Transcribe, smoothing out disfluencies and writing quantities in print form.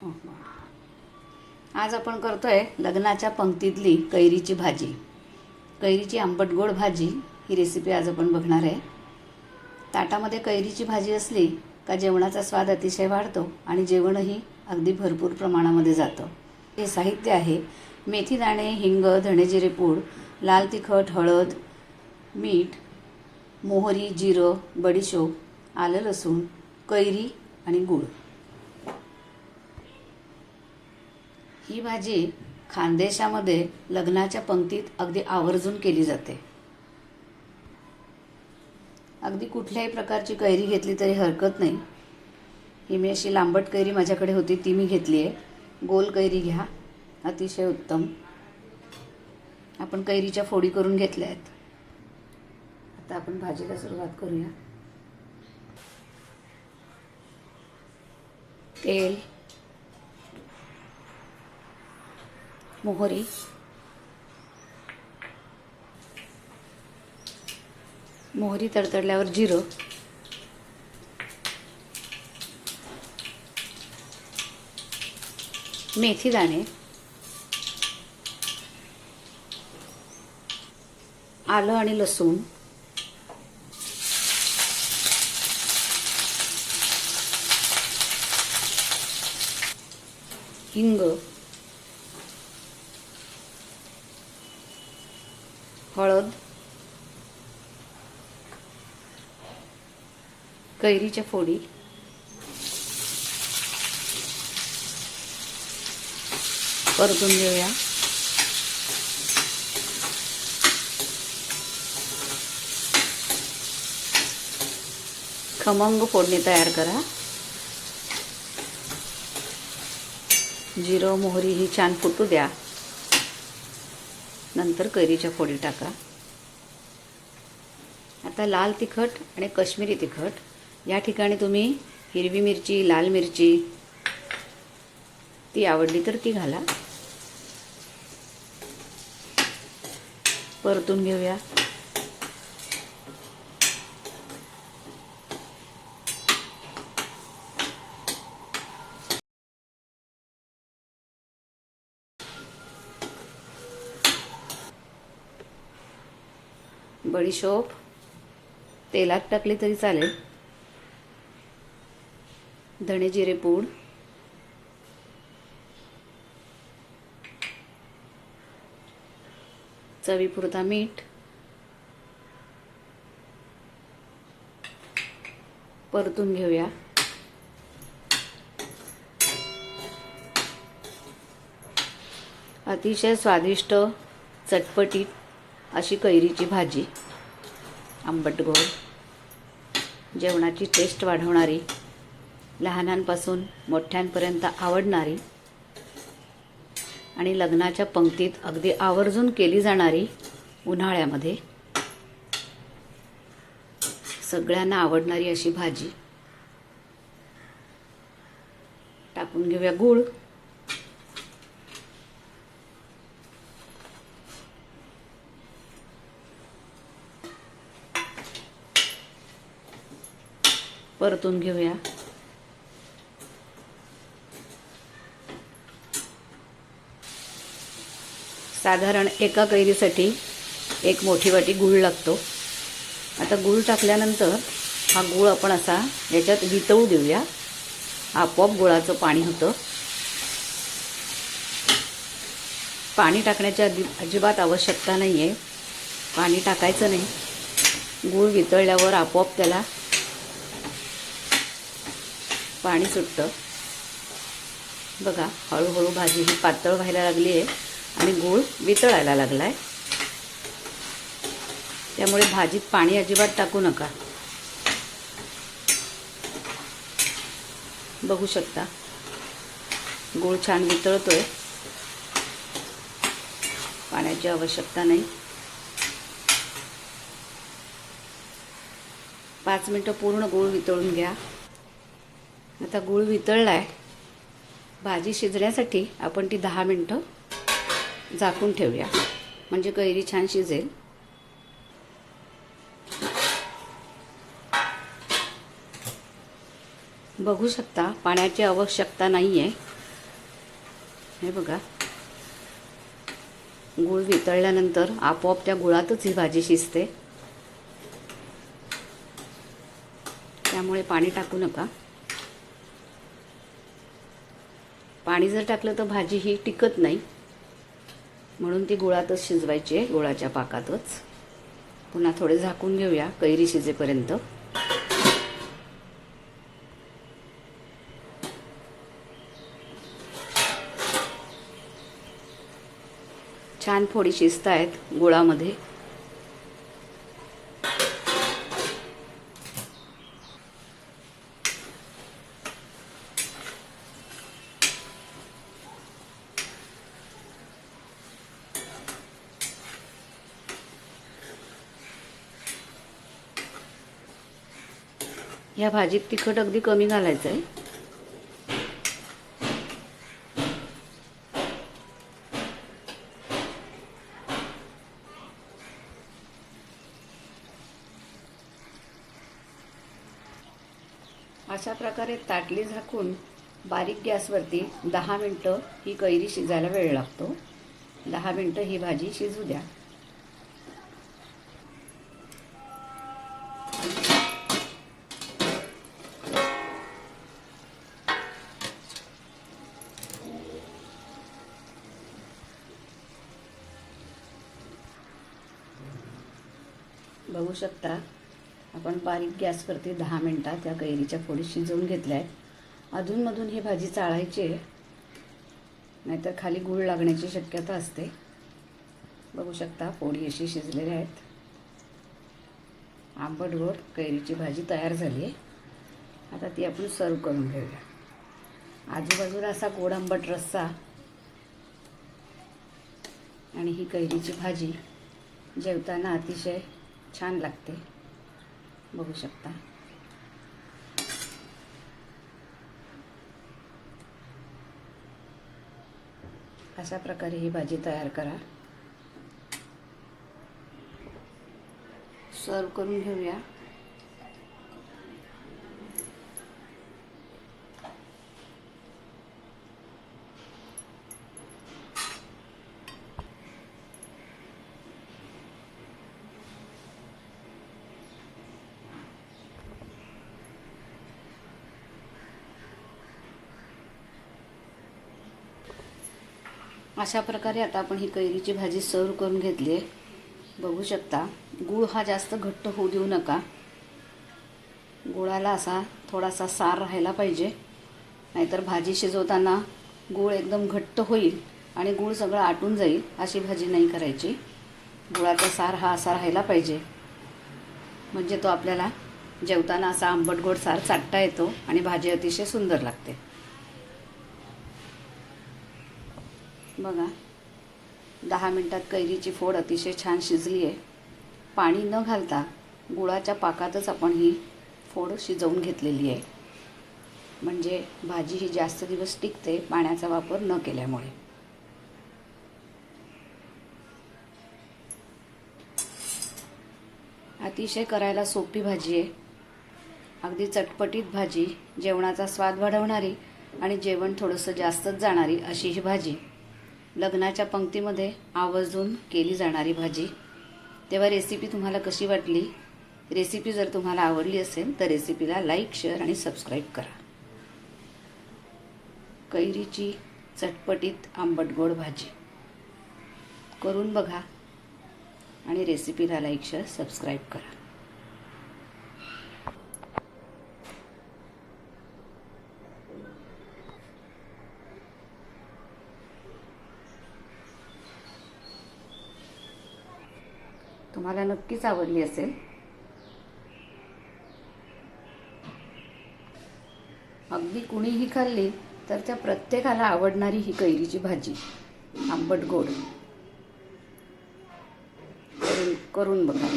आज आपण करतोय लग्नाच्या पंक्तीतली कैरीची भाजी. कैरीची आंबट गोड भाजी ही रेसिपी आज आपण बघणार आहे. ताटामध्ये कैरीची भाजी असली का जेवणाचा स्वाद अतिशय वाढतो आणि जेवणही अगदी भरपूर प्रमाणामध्ये जातं. हे साहित्य आहे: मेथी दाणे, हिंग, धणे जिरे पूड, लाल तिखट, हळद, मीठ, मोहरी, जिरं, बडीशोप, आलं लसूण, कैरी आणि गूळ. ही भाजी खानदेशामध्ये लग्नाच्या पंक्तीत अगदी आवर्जून केली जाते. अगदी कुठल्याही प्रकारची कैरी घेतली तरी हरकत नाही. ही मी अशी लांबट कैरी माझ्याकडे होती ती मी घेतली आहे. गोल कैरी घ्या, अतिशय उत्तम. आपण कैरीच्या फोडी करून घेतल्या आहेत. आता आपण भाजीला सुरुवात करूया. तेल, मोहरी, मोहरी तडतडल्यावर जिरं, मेथी दाणे, आलं आणि लसूण, हिंग, हळद, कैरीच्या फोडी, परतून घेऊया. खमंग फोडणी तयार करा. जिरं मोहरी ही छान फुटू द्या. नंतर कैरीच्या फोडी टाका. आता लाल तिखट आणि काश्मीरी तिखट, या ठिकाणी तुम्ही हिरवी मिरची, लाल मिरची ती आवडली तर ती घाला. परतून घेऊया. बडीशोप तेलात टाकली तरी चालेल. धणे जिरे पूड, चवीपुरता मीठ, परतून घेऊया. अतिशय स्वादिष्ट चटपटीत अशी कैरीची भाजी, आंबट गोड, जेवणाची टेस्ट वाढवणारी, लहानांपासून मोठ्यांपर्यंत आवडणारी आणि लग्नाच्या पंक्तीत अगदी आवर्जून केली जाणारी, उन्हाळ्यामध्ये सगळ्यांना आवडणारी अशी भाजी. टाकून घेऊया गूळ, परतून घेऊया. साधारण एका कैरीसाठी एक मोठी वाटी गूळ लागतो. आता गूळ टाकल्यानंतर हा गूळ आपण असा याच्यात वितळू देऊया. आपोआप गुळाचं पाणी होतं. पाणी टाकण्याची अजिबात आवश्यकता नाही आहे. पाणी टाकायचं नाही. गूळ वितळल्यावर आपोआप त्याला पाणी सुटतं. बघा, हळूहळू भाजी ही पातळ व्हायला लागली आहे आणि गूळ वितळायला लागला आहे. त्यामुळे भाजीत पाणी अजिबात टाकू नका. बघू शकता गूळ छान वितळतोय. पाण्याची आवश्यकता नाही. 5 मिनिटं पूर्ण गूळ वितळून घ्या. आता गूळ वितळलाय. भाजी शिजण्यासाठी आपण ती 10 मिनिटं झाकून ठेवूया, म्हणजे कैरी छान शिजेल. बघू शकता पाण्याची आवश्यकता नाही आहे. हे बघा, गूळ वितळल्यानंतर आपोआप त्या गुळातच ही भाजी शिजते, त्यामुळे पाणी टाकू नका. पाणी जर टाकलं तर भाजी ही टिकत नाही, म्हणून ती गुळातच शिजवायची आहे, गुळाच्या पाकातच. पुन्हा थोडे झाकून घेऊया कैरी शिजेपर्यंत. छान फोडी शिजत आहेत गुळामध्ये. या भाजीत तिखट अगदी कमी घालायचं आहे. अशा प्रकारे ताटली झाकून बारीक गॅसवरती 10 मिनटं ही कैरी शिजायला वेळ लागतो. 10 मिनटं ही भाजी शिजू द्या. बघू शकता, आपण बारीक गॅसवरती 10 मिनटात त्या कैरीच्या फोडी शिजवून घेतल्या आहेत. अधूनमधून ही भाजी चाळायची आहे, नाहीतर खाली गूळ लागण्याची शक्यता असते. बघू शकता, फोडी अशी शिजलेल्या आहेत. आंबट गोड कैरीची भाजी तयार झाली आहे. आता ती आपण सर्व करून घेऊया. आजूबाजूला असा गोड आंबट रस्सा आणि ही कैरीची भाजी जेवताना अतिशय छान लागते. बघू शकता. अशा प्रकारे ही भाजी तयार करा. सर्व करून घेऊया. अशा प्रकारे आता आपण ही कैरीची भाजी सर्व करून घेतली आहे. बघू शकता, गूळ हा जास्त घट्ट होऊ देऊ नका. गुळाला असा थोडासा सार राहायला पाहिजे, नाहीतर भाजी शिजवताना गूळ एकदम घट्ट होईल आणि गूळ सगळं आटून जाईल. अशी भाजी नाही करायची. गुळाचा सार हा असा राहायला पाहिजे, म्हणजे तो आपल्याला जेवताना असा आंबट गोड सार चाटता येतो आणि भाजी अतिशय सुंदर लागते. बघा, 10 मिनटात कैरीची फोड अतिशय छान शिजली आहे. पाणी न घालता गुळाच्या पाकातच आपण ही फोड शिजवून घेतलेली आहे, म्हणजे भाजी ही जास्त दिवस टिकते पाण्याचा वापर न केल्यामुळे. अतिशय करायला सोपी भाजी आहे. अगदी चटपटीत भाजी, जेवणाचा स्वाद वाढवणारी आणि जेवण थोडंसं जास्तच जाणारी अशी ही भाजी. लग्नाच्या पंक्तीमध्ये आवर्जून केली जाणारी भाजी. तेव्हा रेसिपी तुम्हाला कशी वाटली? रेसिपी जर तुम्हाला आवडली असेल तर रेसिपीला लाईक, शेअर आणि सबस्क्राईब करा. कैरीची चटपटीत आंबट गोड भाजी करून बघा आणि रेसिपीला लाईक, शेअर, सबस्क्राईब करा. तुम्हाला नक्कीच आवडली असेल. अगदी कुणीही खाल्ली तर त्या प्रत्येकाला आवडणारी ही कैरीची भाजी आंबट गोड करून बघा.